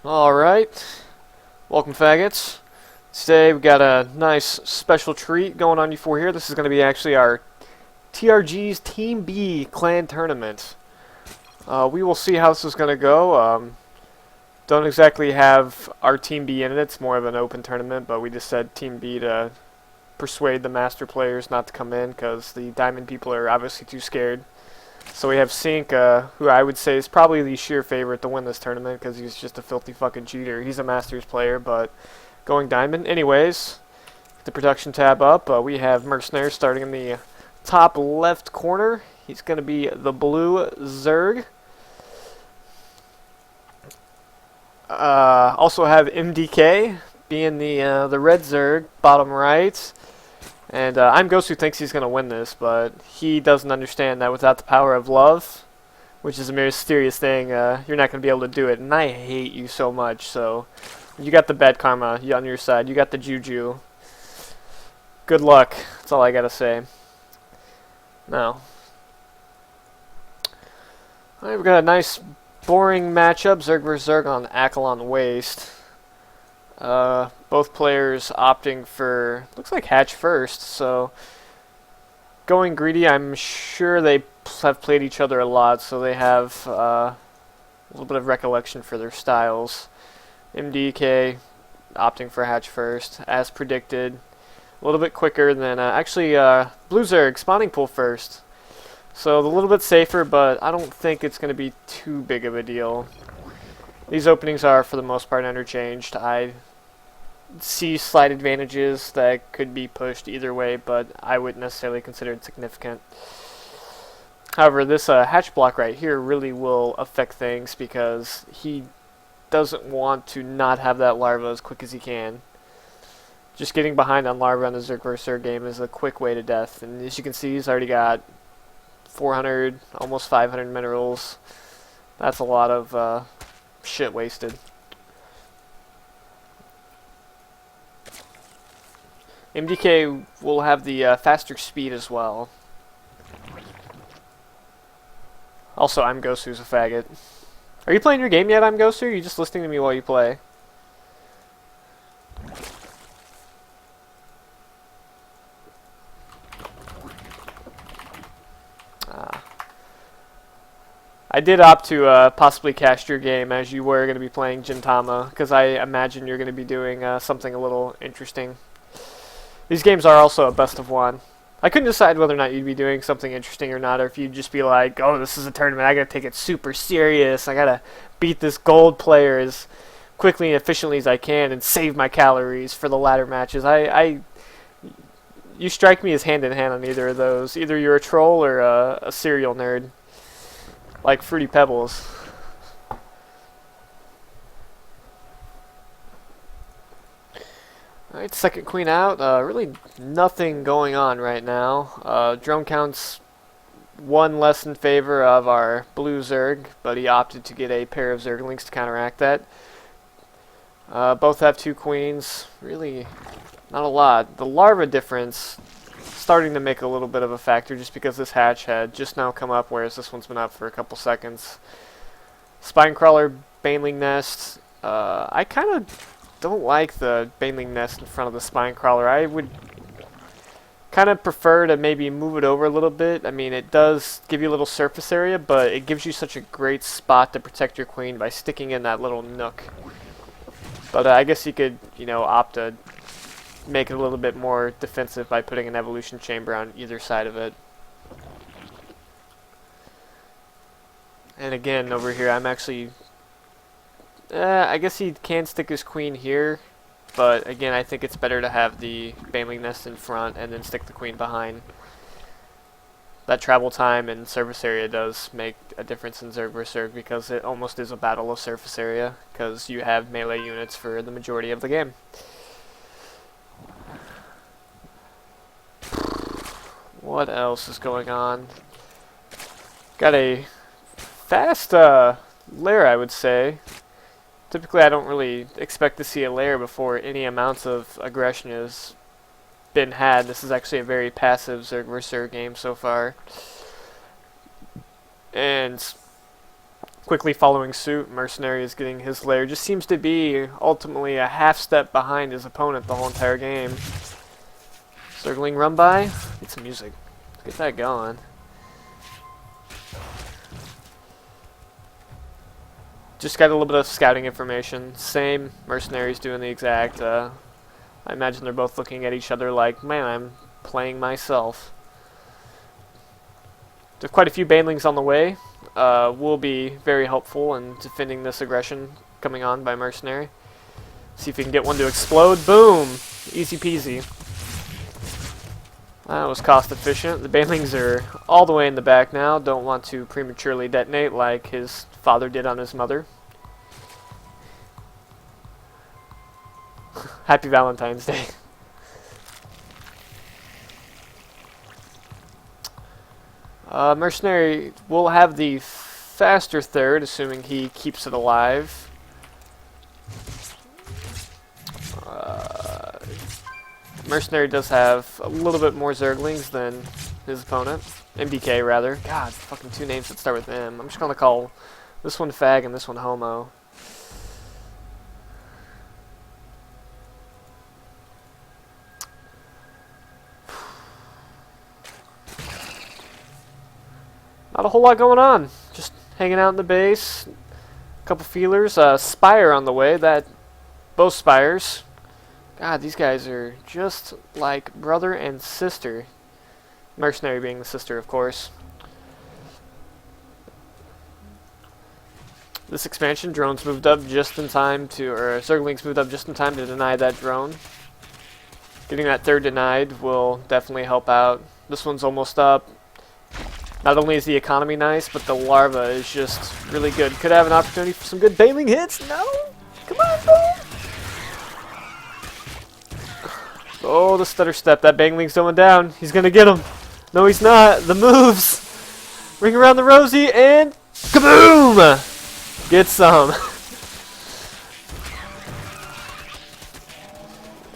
Alright, welcome faggots. Today we got a nice special treat going on for here. This is going to be actually our TRG's Team B clan tournament. We will see how this is going to go. Don't exactly have our Team B in it. It's more of an open tournament, but we just said Team B to persuade the master players not to come in because the diamond people are obviously too scared. So we have Sink, who I would say is probably the sheer favorite to win this tournament because he's just a filthy fucking cheater. He's a Masters player, but going diamond. Anyways, the production tab up. We have Merc starting in the top left corner. He's going to be the blue Zerg. Also have MDK being the red Zerg, bottom right. And I'm Ghost who thinks he's going to win this, but he doesn't understand that without the power of love, which is a mysterious thing, you're not going to be able to do it. And I hate you so much, so you got the bad karma on your side. You got the juju. Good luck. That's all I got to say. Now, alright, we've got a nice boring matchup. Zerg vs. Zerg on Akalon Waste. Both players opting for, looks like hatch first, so going greedy. I'm sure they have played each other a lot, so they have a little bit of recollection for their styles. MDK opting for hatch first, as predicted. A little bit quicker than, actually, Blue Zerg spawning pool first. So a little bit safer, but I don't think it's going to be too big of a deal. These openings are, for the most part, interchanged. I see slight advantages that could be pushed either way, but I wouldn't necessarily consider it significant. However, this hatch block right here really will affect things because he doesn't want to not have that larva as quick as he can. Just getting behind on larva on the Zerg vs. Zerg game is a quick way to death, and as you can see, he's already got 400, almost 500 minerals. That's a lot of shit wasted. MDK will have the faster speed as well. Also, I'm Ghost, who's a faggot. Are you playing your game yet, I'm Ghost, or are you just listening to me while you play? I did opt to possibly cast your game as you were going to be playing Gintama, because I imagine you're going to be doing something a little interesting. These games are also a best of one. I couldn't decide whether or not you'd be doing something interesting or not, or if you'd just be like, oh, this is a tournament, I gotta take it super serious, I gotta beat this gold player as quickly and efficiently as I can and save my calories for the latter matches. You strike me as hand in hand on either of those. Either you're a troll or a serial nerd. Like Fruity Pebbles. Alright, second queen out. Really nothing going on right now. Drone counts one less in favor of our blue Zerg, but he opted to get a pair of Zerglings to counteract that. Both have two queens. Really not a lot. The larva difference starting to make a little bit of a factor just because this hatch had just now come up, whereas this one's been up for a couple seconds. Spinecrawler, Baneling Nest. I kind of don't like the Baneling Nest in front of the Spinecrawler. I would kind of prefer to maybe move it over a little bit. I mean, it does give you a little surface area, but it gives you such a great spot to protect your queen by sticking in that little nook. But I guess you could, opt to make it a little bit more defensive by putting an evolution chamber on either side of it. And again, over here, I'm actually... I guess he can stick his queen here, but again, I think it's better to have the Baneling Nest in front and then stick the queen behind. That travel time and surface area does make a difference in Zerg vs. Zerg because it almost is a battle of surface area because you have melee units for the majority of the game. What else is going on? Got a fast lair, I would say. Typically, I don't really expect to see a lair before any amounts of aggression has been had. This is actually a very passive Zerg vs. Zerg game so far. And quickly following suit. Mercenary is getting his lair. Just seems to be ultimately a half step behind his opponent the whole entire game. Circling run by. Get some music. Let's get that going. Just got a little bit of scouting information. Same. Mercenary's doing the exact. I imagine they're both looking at each other like, man, I'm playing myself. There's quite a few banelings on the way. Will be very helpful in defending this aggression coming on by Mercenary. See if we can get one to explode. Boom! Easy peasy. That was cost efficient. The banelings are all the way in the back now. Don't want to prematurely detonate like his father did on his mother. Happy Valentine's Day. Mercenary will have the faster third, assuming he keeps it alive. Mercenary does have a little bit more Zerglings than his opponent. MDK, rather. God, fucking two names that start with M. I'm just gonna call this one Fag and this one Homo. Not a whole lot going on. Just hanging out in the base. A couple feelers. Spire on the way. Both Spires. God, these guys are just like brother and sister. Mercenary being the sister, of course. This expansion, drones moved up just in time to, or Zerglings moved up just in time to deny that drone. Getting that third denied will definitely help out. This one's almost up. Not only is the economy nice, but the larva is just really good. Could have an opportunity for some good baneling hits. No? Come on, boom! Oh, the stutter step. That baneling's going down. He's going to get him. No, he's not. The moves. Ring around the rosy and kaboom! Get some.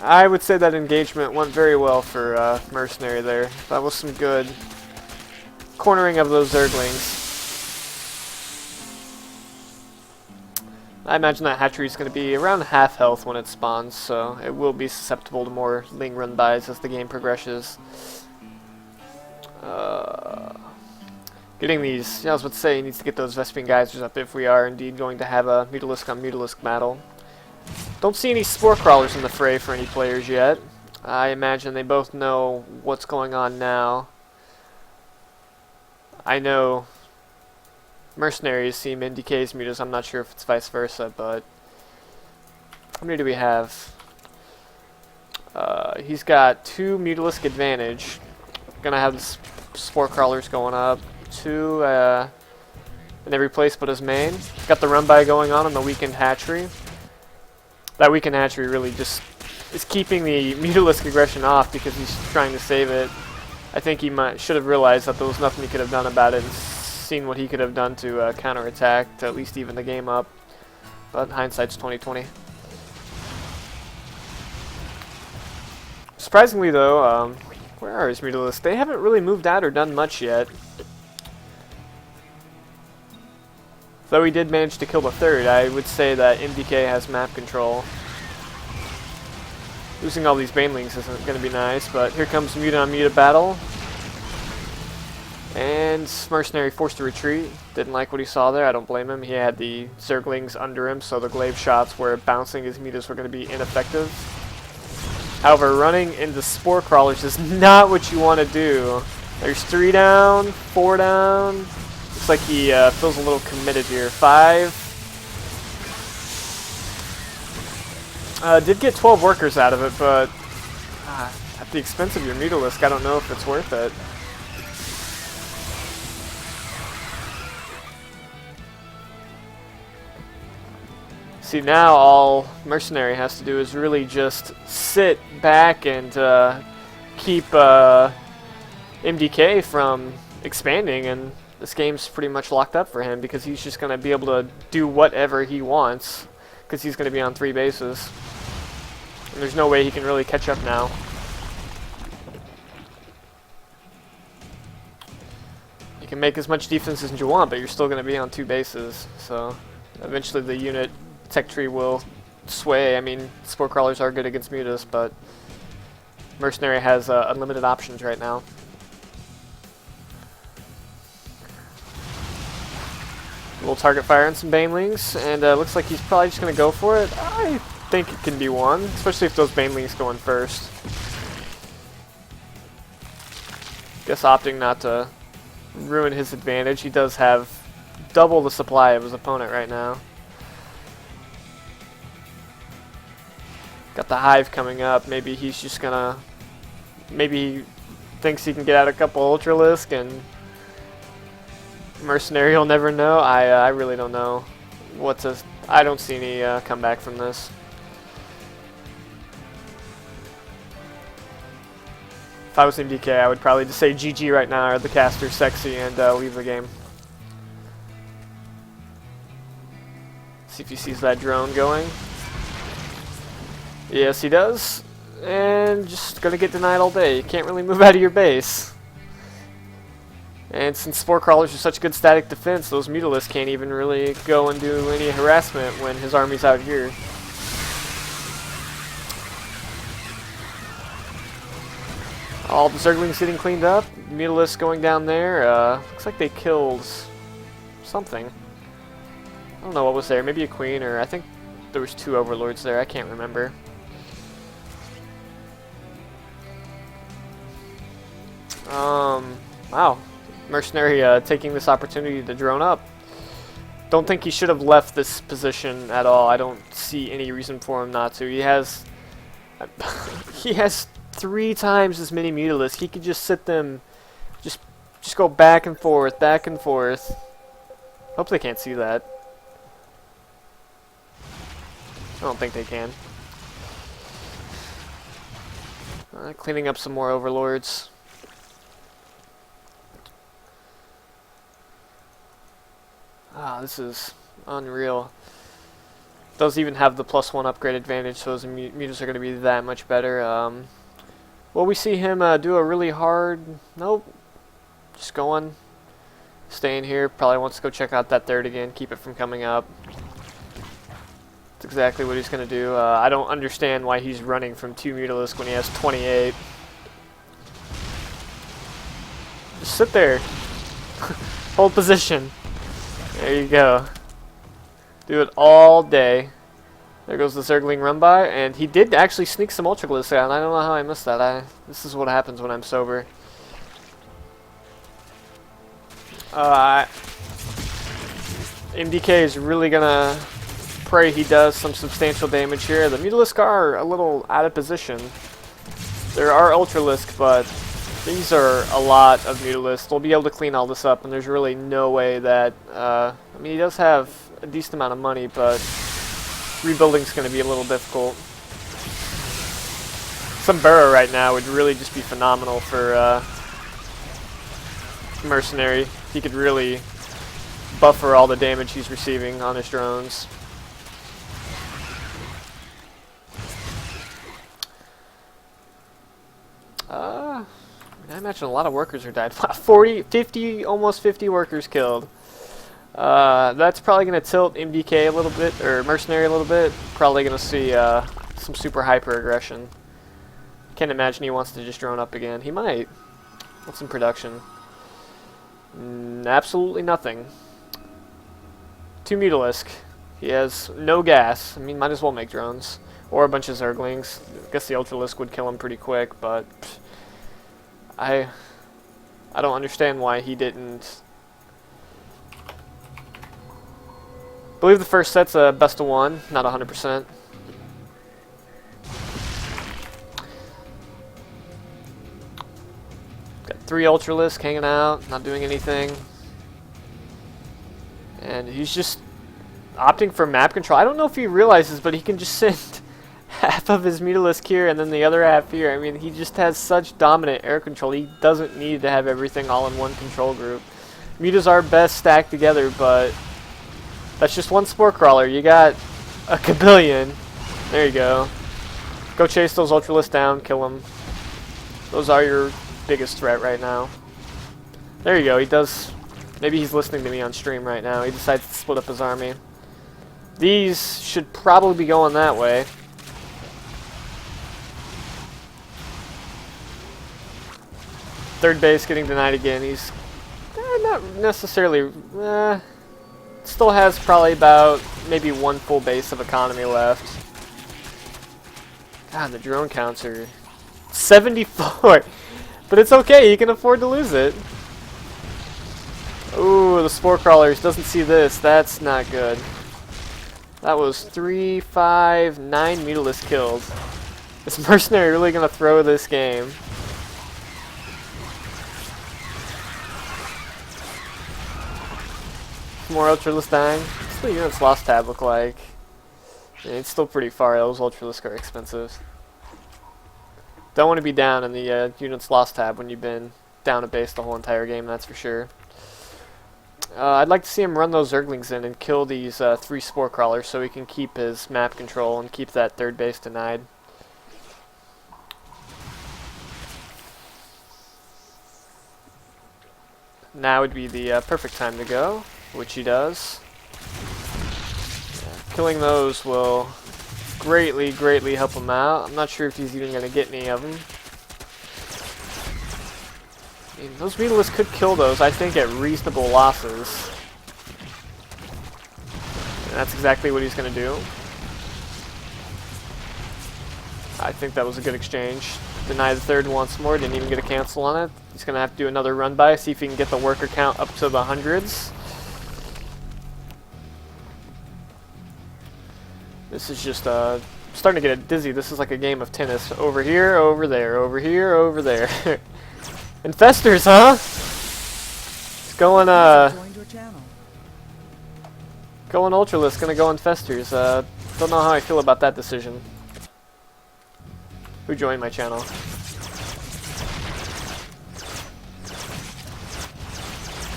I would say that engagement went very well for Mercenary there. That was some good cornering of those Zerglings. I imagine that hatchery is going to be around half health when it spawns, so it will be susceptible to more Ling run-bys as the game progresses. Getting these, yeah, I was about to say, he needs to get those Vespian Geysers up if we are indeed going to have a Mutalisk on Mutalisk battle. Don't see any Spore Crawlers in the fray for any players yet. I imagine they both know what's going on now. I know Mercenaries seem MDK's mutas. I'm not sure if it's vice versa, but how many do we have? He's got 2 Mutalisk advantage. Gonna have the Spore Crawlers going up. 2 in every place but his main. Got the run-by going on the weakened hatchery. That weakened hatchery really just is keeping the Mutalisk aggression off because he's trying to save it. I think he should have realized that there was nothing he could have done about it and seen what he could have done to counterattack to at least even the game up. But hindsight's 20/20. Surprisingly though, where are his Mutalisks? They haven't really moved out or done much yet. Though he did manage to kill the third, I would say that MDK has map control. Losing all these banelings isn't going to be nice, but here comes Muta on Muta battle. And Mercenary forced to retreat. Didn't like what he saw there, I don't blame him. He had the Zerglings under him, so the glaive shots where bouncing his Mutas were going to be ineffective. However, running into Spore Crawlers is not what you want to do. There's 3 down, 4 down. Looks like he feels a little committed here. 5. Did get 12 workers out of it, but at the expense of your Mutalisk, I don't know if it's worth it. See, now all Mercenary has to do is really just sit back and keep MDK from expanding, and this game's pretty much locked up for him because he's just going to be able to do whatever he wants because he's going to be on 3 bases. And there's no way he can really catch up now. You can make as much defense as you want, but you're still going to be on 2 bases. So eventually the unit tech tree will sway. I mean, Spore Crawlers are good against Mutas, but Mercenary has unlimited options right now. We'll target fire on some Banelings, and looks like he's probably just going to go for it. I think it can be one, especially if those Banelings go in first. Guess opting not to ruin his advantage. He does have double the supply of his opponent right now. Got the Hive coming up. Maybe he's just gonna... Maybe he thinks he can get out a couple Ultralisk and Mercenary will never know. I really don't know what to... I don't see any comeback from this. If I was MDK, I would probably just say GG right now, or the caster's sexy, and leave the game. See if he sees that drone going. Yes, he does. And just gonna get denied all day. You can't really move out of your base. And since Spore Crawlers are such good static defense, those Mutalisks can't even really go and do any harassment when his army's out here. All the Zerglings getting cleaned up. Mutalisks going down there. Looks like they killed something. I don't know what was there. Maybe a queen, or I think there was 2 overlords there. I can't remember. Wow. Mercenary taking this opportunity to drone up. Don't think he should have left this position at all. I don't see any reason for him not to. He has... he has 3 times as many Mutalisks. He could just sit them... Just go back and forth, back and forth. Hope they can't see that. I don't think they can. Cleaning up some more overlords. Ah, this is unreal. Does even have the +1 upgrade advantage, so his mutas are going to be that much better. Will we see him do a really hard... Nope. Just going. Staying here. Probably wants to go check out that 3rd again. Keep it from coming up. That's exactly what he's going to do. I don't understand why he's running from 2 Mutalisks when he has 28. Just sit there. Hold position. There you go. Do it all day. There goes the Zergling run by, and he did actually sneak some Ultralisks out. I don't know how I missed that. This is what happens when I'm sober. MDK is really gonna pray he does some substantial damage here. The Mutalisks are a little out of position. There are Ultralisks, but these are a lot of Mutalisks. They'll be able to clean all this up, and there's really no way that... I mean, he does have a decent amount of money, but rebuilding's going to be a little difficult. Some Burrow right now would really just be phenomenal for Mercenary. He could really buffer all the damage he's receiving on his drones. I imagine a lot of workers are died. 40, 50, almost 50 workers killed. That's probably going to tilt MDK a little bit, or Mercenary a little bit. Probably going to see some super hyper aggression. Can't imagine he wants to just drone up again. He might. What's in production? Absolutely nothing. 2 Mutalisk. He has no gas. I mean, might as well make drones. Or a bunch of Zerglings. I guess the Ultralisk would kill him pretty quick, but... I don't understand why he didn't... I believe the first set's a best of 1, not 100%. Got 3 Ultralisks hanging out, not doing anything. And he's just opting for map control. I don't know if he realizes, but he can just send half of his Mutalisk here and then the other half here. I mean, he just has such dominant air control. He doesn't need to have everything all in one control group. Mutas are best stacked together, but that's just one Spore Crawler. You got a kabillion. There you go. Go chase those Ultralisks down, kill them. Those are your biggest threat right now. There you go. He does Maybe he's listening to me on stream right now. He decides to split up his army. These should probably be going that way. Third base getting denied again. He's not necessarily... still has probably about maybe one full base of economy left. God, the drone counts are 74. But it's okay, you can afford to lose it. Ooh, the spore crawlers doesn't see this. That's not good. That was 3, 5, 9 mutalisks killed. Is mercenary really gonna throw this game? More ultralisks dying. What's the units lost tab look like? Yeah, it's still pretty far. Those ultralisks are expensive. Don't want to be down in the units lost tab when you've been down a base the whole entire game, that's for sure. I'd like to see him run those Zerglings in and kill these 3 spore crawlers so he can keep his map control and keep that third base denied. Now would be the perfect time to go, which he does. Killing those will greatly, greatly help him out. I'm not sure if he's even going to get any of them. I mean, those mutalisks could kill those, I think, at reasonable losses. And that's exactly what he's going to do. I think that was a good exchange. Deny the third once more, didn't even get a cancel on it. He's going to have to do another run by, see if he can get the worker count up to the hundreds. This is just starting to get dizzy. This is like a game of tennis. Over here, over there, over here, over there. Infestors, huh? It's going, going Ultralisk, gonna go Infestors. Don't know how I feel about that decision. Who joined my channel?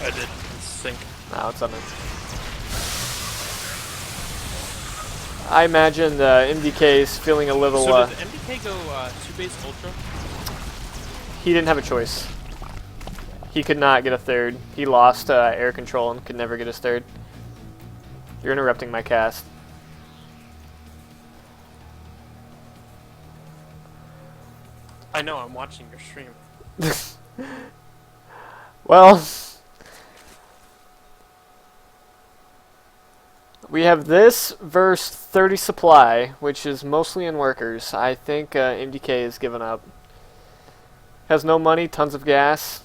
I did. Sync. Oh, it's on it. I imagine MDK is feeling a little... So did MDK go 2-base Ultra? He didn't have a choice. He could not get a third. He lost air control and could never get his third. You're interrupting my cast. I know, I'm watching your stream. Well... we have this versus 30 supply, which is mostly in workers. I think MDK has given up. Has no money, tons of gas.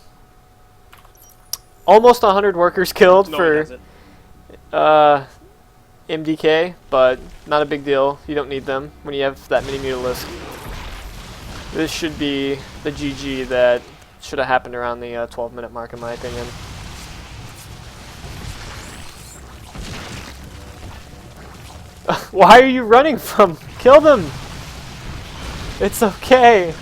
Almost 100 workers killed for MDK, but not a big deal. You don't need them when you have that many mutalisks. This should be the GG that should have happened around the 12-minute mark, in my opinion. Why are you running from? Kill them! It's okay.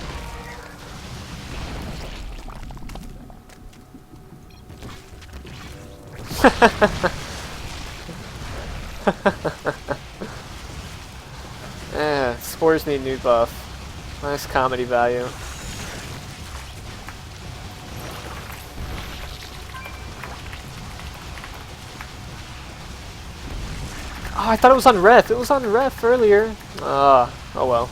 Spores need new buff. Nice comedy value. Oh, I thought it was on ref. It was on ref earlier. Oh well.